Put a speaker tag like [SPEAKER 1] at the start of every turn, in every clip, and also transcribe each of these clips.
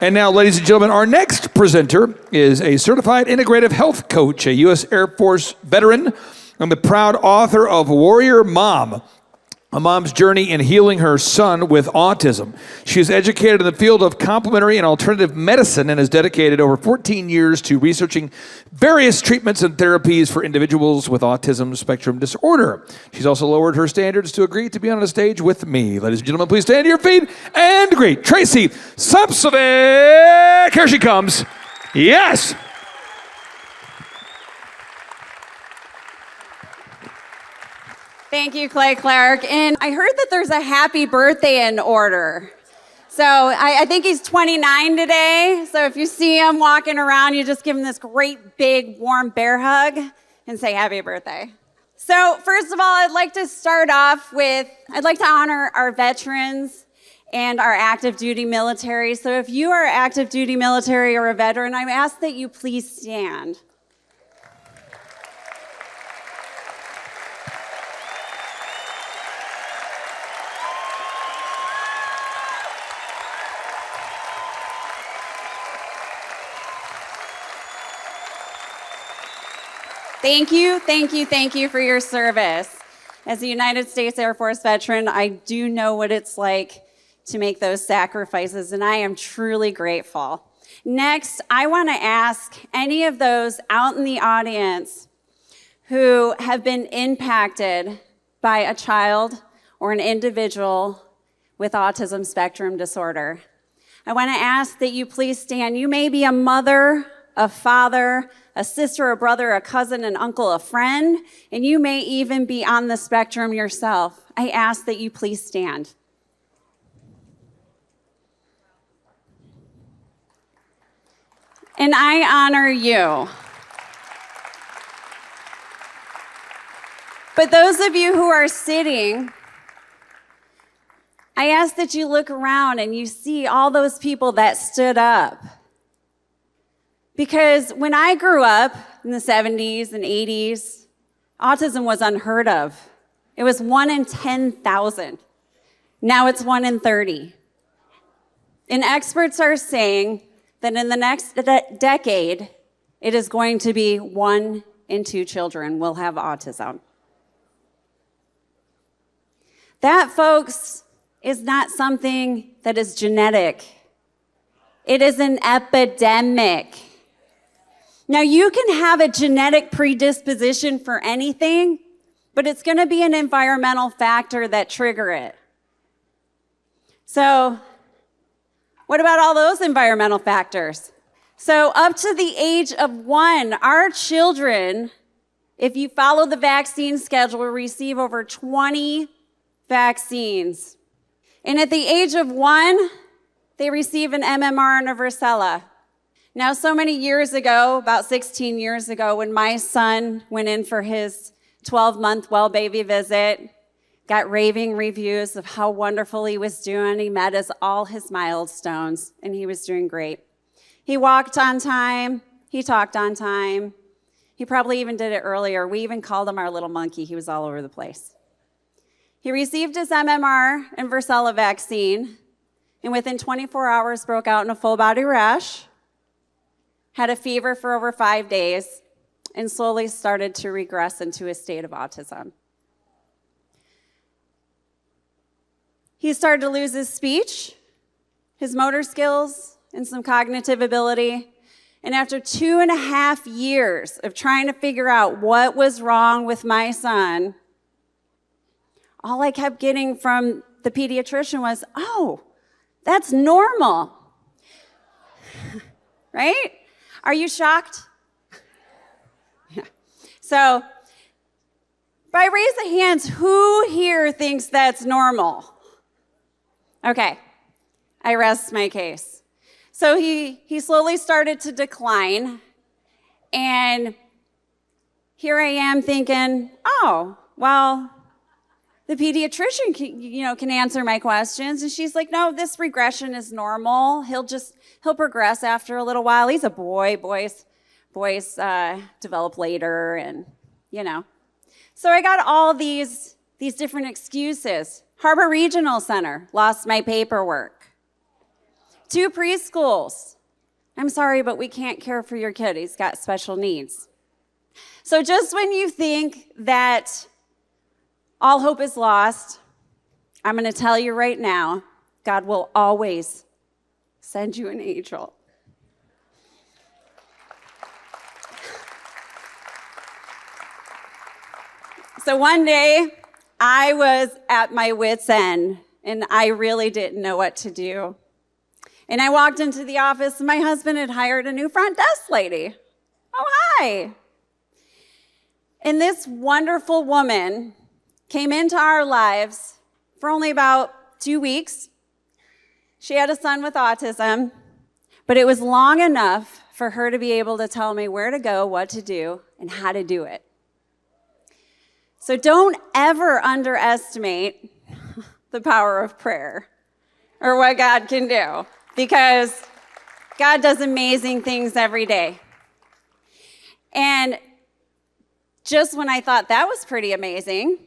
[SPEAKER 1] And now, ladies and gentlemen, our next presenter is a certified integrative health coach, a U.S. Air Force veteran, and the proud author of Warrior Mom, a mom's journey in healing her son with autism. She is educated in the field of complementary and alternative medicine and has dedicated over 14 years to researching various treatments and therapies for individuals with autism spectrum disorder. She's also lowered her standards to agree to be on a stage with me. Ladies and gentlemen, please stand to your feet and greet Tracy Slepcevic. Here she comes. Yes.
[SPEAKER 2] Thank you, Clay Clark. And I heard that there's a happy birthday in order. So I think he's 29 today. So if you see him walking around, you just give him this great, big, warm bear hug and say happy birthday. So first of all, I'd like to start off with, I'd like to honor our veterans and our active duty military. So if you are active duty military or a veteran, I ask that you please stand. Thank you for your service. As a United States Air Force veteran, I do know what it's like to make those sacrifices, and I am truly grateful. Next, I want to ask any of those out in the audience who have been impacted by a child or an individual with autism spectrum disorder. I want to ask that you please stand. You may be a mother, a father, a sister, a brother, a cousin, an uncle, a friend, and you may even be on the spectrum yourself. I ask that you please stand. And I honor you. But those of you who are sitting, I ask that you look around and you see all those people that stood up. Because when I grew up in the 70s and 80s, autism was unheard of. It was 1 in 10,000. Now it's 1 in 30. And experts are saying that in the next decade, it is going to be 1 in 2 children will have autism. That, folks, is not something that is genetic. It is an epidemic. Now, you can have a genetic predisposition for anything, but it's going to be an environmental factor that trigger it. So, what about all those environmental factors? So, up to the age of 1, our children, if you follow the vaccine schedule, will receive over 20 vaccines. And at the age of 1, they receive an MMR and a varicella. Now, so many years ago, about 16 years ago, when my son went in for his 12-month well baby visit, got raving reviews of how wonderful he was doing. He met all his milestones, and he was doing great. He walked on time. He talked on time. He probably even did it earlier. We even called him our little monkey. He was all over the place. He received his MMR and varicella vaccine, and within 24 hours broke out in a full-body rash, had a fever for over 5 days, and slowly started to regress into a state of autism. He started to lose his speech, his motor skills, and some cognitive ability. And after 2.5 years of trying to figure out what was wrong with my son, all I kept getting from the pediatrician was, "Oh, that's normal." Right? Are you shocked? Yeah. So, by raise of hands, who here thinks that's normal? Okay, I rest my case. So he slowly started to decline, and here I am thinking, oh, well, the pediatrician can answer my questions. And she's like, no, this regression is normal. He'll progress after a little while. He's a boy. Boys develop later, and So I got all these different excuses. Harbor Regional Center, lost my paperwork. 2 preschools. I'm sorry, but we can't care for your kid. He's got special needs. So just when you think that all hope is lost, I'm going to tell you right now, God will always send you an angel. So one day, I was at my wit's end, and I really didn't know what to do. And I walked into the office, and my husband had hired a new front desk lady. Oh, hi. And this wonderful woman came into our lives for only about 2 weeks. She had a son with autism, but it was long enough for her to be able to tell me where to go, what to do, and how to do it. So don't ever underestimate the power of prayer or what God can do, because God does amazing things every day. And just when I thought that was pretty amazing,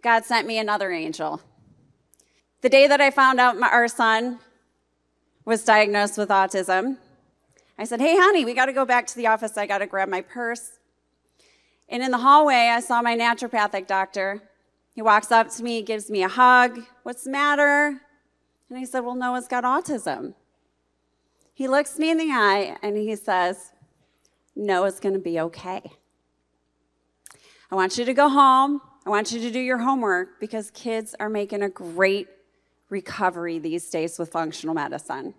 [SPEAKER 2] God sent me another angel. The day that I found out our son was diagnosed with autism, I said, hey, honey, we got to go back to the office. I got to grab my purse. And in the hallway, I saw my naturopathic doctor. He walks up to me, gives me a hug. What's the matter? And I said, well, Noah's got autism. He looks me in the eye and he says, Noah's going to be okay. I want you to go home. I want you to do your homework, because kids are making a great recovery these days with functional medicine.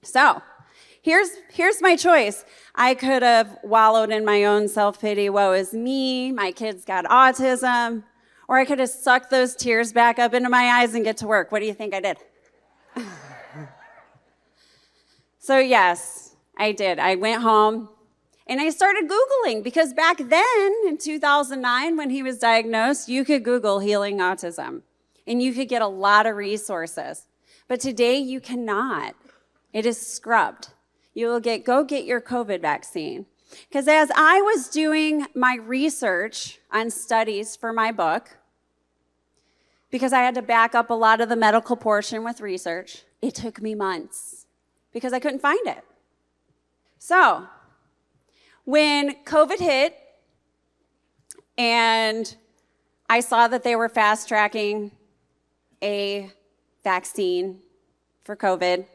[SPEAKER 2] So here's my choice. I could have wallowed in my own self-pity. Woe is me. My kid's got autism. Or I could have sucked those tears back up into my eyes and get to work. What do you think I did? So yes, I did. I went home and I started Googling, because back then in 2009 when he was diagnosed, you could Google healing autism and you could get a lot of resources. But today you cannot. It is scrubbed. You will go get your COVID vaccine. Because as I was doing my research on studies for my book, because I had to back up a lot of the medical portion with research, it took me months because I couldn't find it. So when COVID hit and I saw that they were fast-tracking a vaccine for COVID,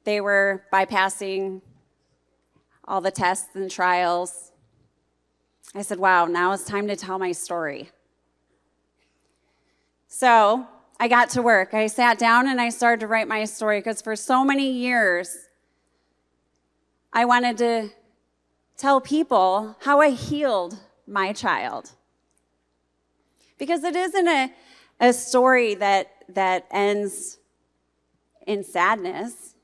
[SPEAKER 2] they were bypassing all the tests and trials. I said, wow, now it's time to tell my story. So I got to work. I sat down and I started to write my story, because for so many years, I wanted to tell people how I healed my child. Because it isn't a story that ends in sadness.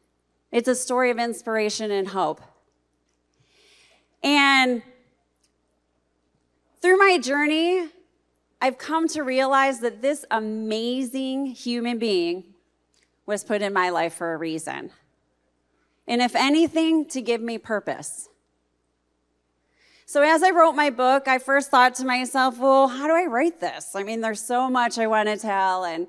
[SPEAKER 2] It's a story of inspiration and hope. And through my journey, I've come to realize that this amazing human being was put in my life for a reason. And if anything, to give me purpose. So as I wrote my book, I first thought to myself, well, how do I write this? I mean, there's so much I want to tell. And,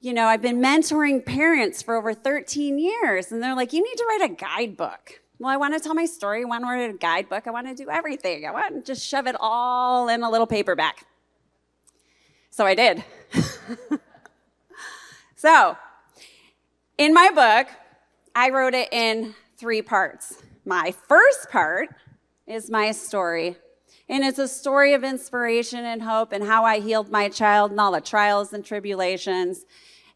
[SPEAKER 2] I've been mentoring parents for over 13 years. And they're like, you need to write a guidebook. Well, I want to tell my story. I want to write a guidebook. I want to do everything. I want to just shove it all in a little paperback. So I did. So in my book, I wrote it in 3 parts. My first part is my story. And it's a story of inspiration and hope and how I healed my child and all the trials and tribulations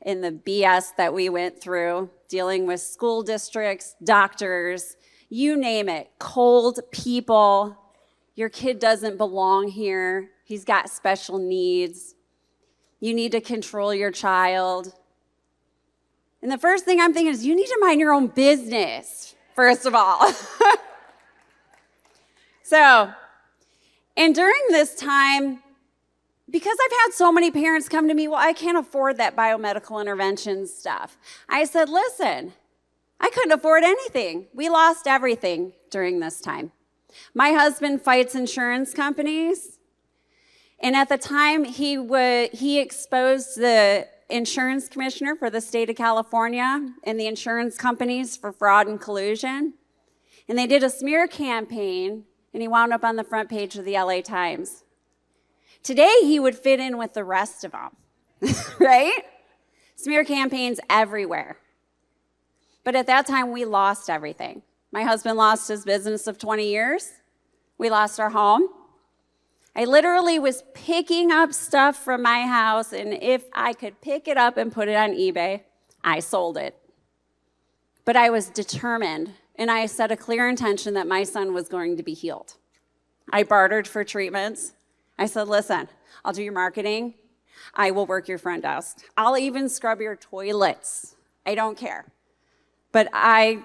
[SPEAKER 2] and the BS that we went through, dealing with school districts, doctors, you name it, cold people. Your kid doesn't belong here. He's got special needs. You need to control your child. And the first thing I'm thinking is, you need to mind your own business, first of all. So, and during this time, because I've had so many parents come to me, well, I can't afford that biomedical intervention stuff. I said, listen, I couldn't afford anything. We lost everything during this time. My husband fights insurance companies. And at the time, he exposed the insurance commissioner for the state of California and the insurance companies for fraud and collusion. And they did a smear campaign, and he wound up on the front page of the LA Times. Today, he would fit in with the rest of them, right? Smear campaigns everywhere. But at that time, we lost everything. My husband lost his business of 20 years. We lost our home. I literally was picking up stuff from my house, and if I could pick it up and put it on eBay, I sold it. But I was determined, and I set a clear intention that my son was going to be healed. I bartered for treatments. I said, listen, I'll do your marketing. I will work your front desk. I'll even scrub your toilets. I don't care. But I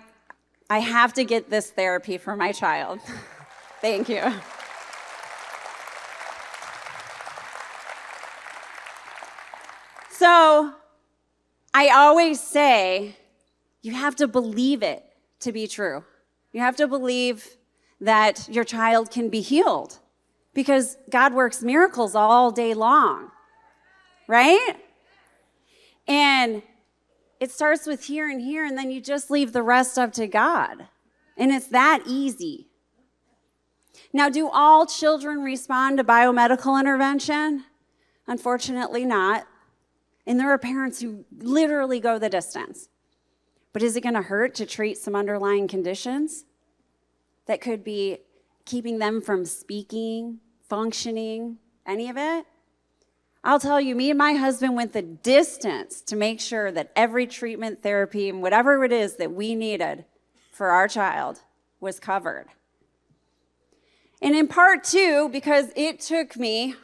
[SPEAKER 2] have to get this therapy for my child. Thank you. So I always say, you have to believe it to be true. You have to believe that your child can be healed because God works miracles all day long, right? And it starts with here and here, and then you just leave the rest up to God. And it's that easy. Now, do all children respond to biomedical intervention? Unfortunately not. And there are parents who literally go the distance. But is it going to hurt to treat some underlying conditions that could be keeping them from speaking, functioning, any of it? I'll tell you, me and my husband went the distance to make sure that every treatment, therapy, and whatever it is that we needed for our child was covered. And in part two, because it took me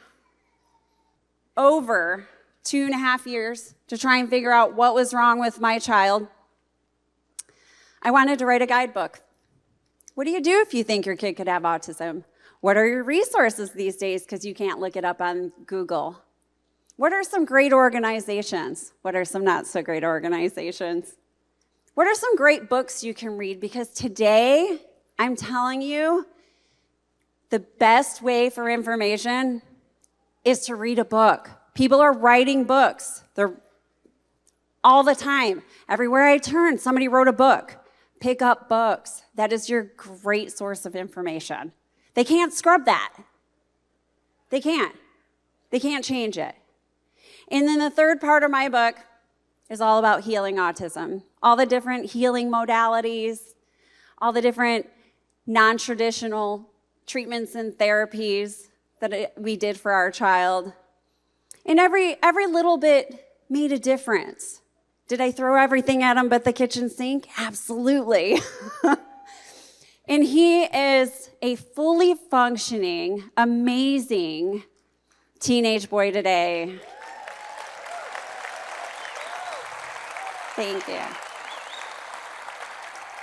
[SPEAKER 2] over 2.5 years to try and figure out what was wrong with my child, I wanted to write a guidebook. What do you do if you think your kid could have autism? What are your resources these days because you can't look it up on Google? What are some great organizations? What are some not so great organizations? What are some great books you can read? Because today, I'm telling you, the best way for information is to read a book. People are writing books. They're all the time. Everywhere I turn, somebody wrote a book. Pick up books. That is your great source of information. They can't scrub that. They can't. They can't change it. And then the third part of my book is all about healing autism. All the different healing modalities, all the different non-traditional treatments and therapies that we did for our child. And every little bit made a difference. Did I throw everything at him but the kitchen sink? Absolutely. And he is a fully functioning, amazing teenage boy today. Thank you.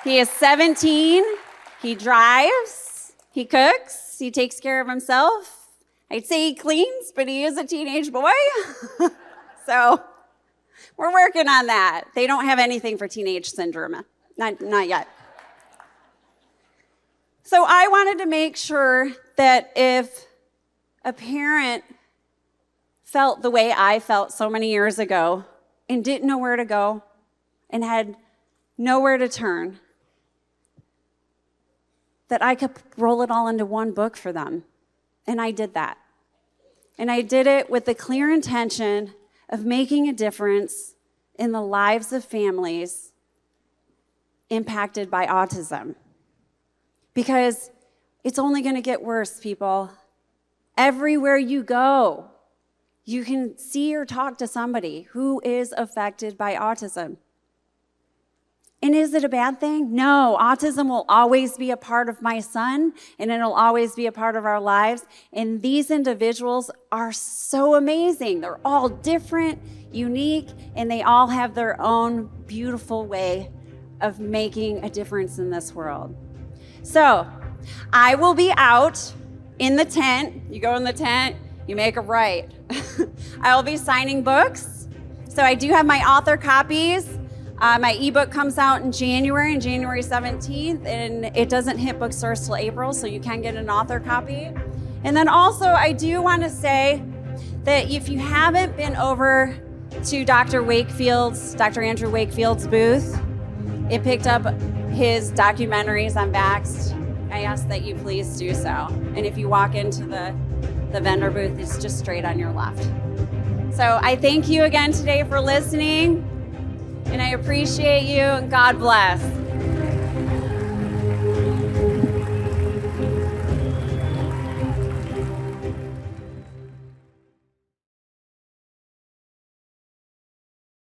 [SPEAKER 2] He is 17. He drives. He cooks. He takes care of himself. I'd say he cleans, but he is a teenage boy. So we're working on that. They don't have anything for teenage syndrome. Not yet. So I wanted to make sure that if a parent felt the way I felt so many years ago and didn't know where to go and had nowhere to turn, that I could roll it all into one book for them. And I did that. And I did it with the clear intention of making a difference in the lives of families impacted by autism. Because it's only going to get worse, people. Everywhere you go, you can see or talk to somebody who is affected by autism. And is it a bad thing? No, autism will always be a part of my son, and it'll always be a part of our lives. And these individuals are so amazing. They're all different, unique, and they all have their own beautiful way of making a difference in this world. So, I will be out in the tent. You go in the tent, you make a right. I will be signing books. So I do have my author copies. My ebook comes out in January 17th, and it doesn't hit bookstores till April, so you can get an author copy. And then also, I do want to say that if you haven't been over to Dr. Andrew Wakefield's booth. It picked up his documentaries on Vaxxed. I ask that you please do so. And if you walk into the vendor booth, it's just straight on your left. So I thank you again today for listening, and I appreciate you, and God bless.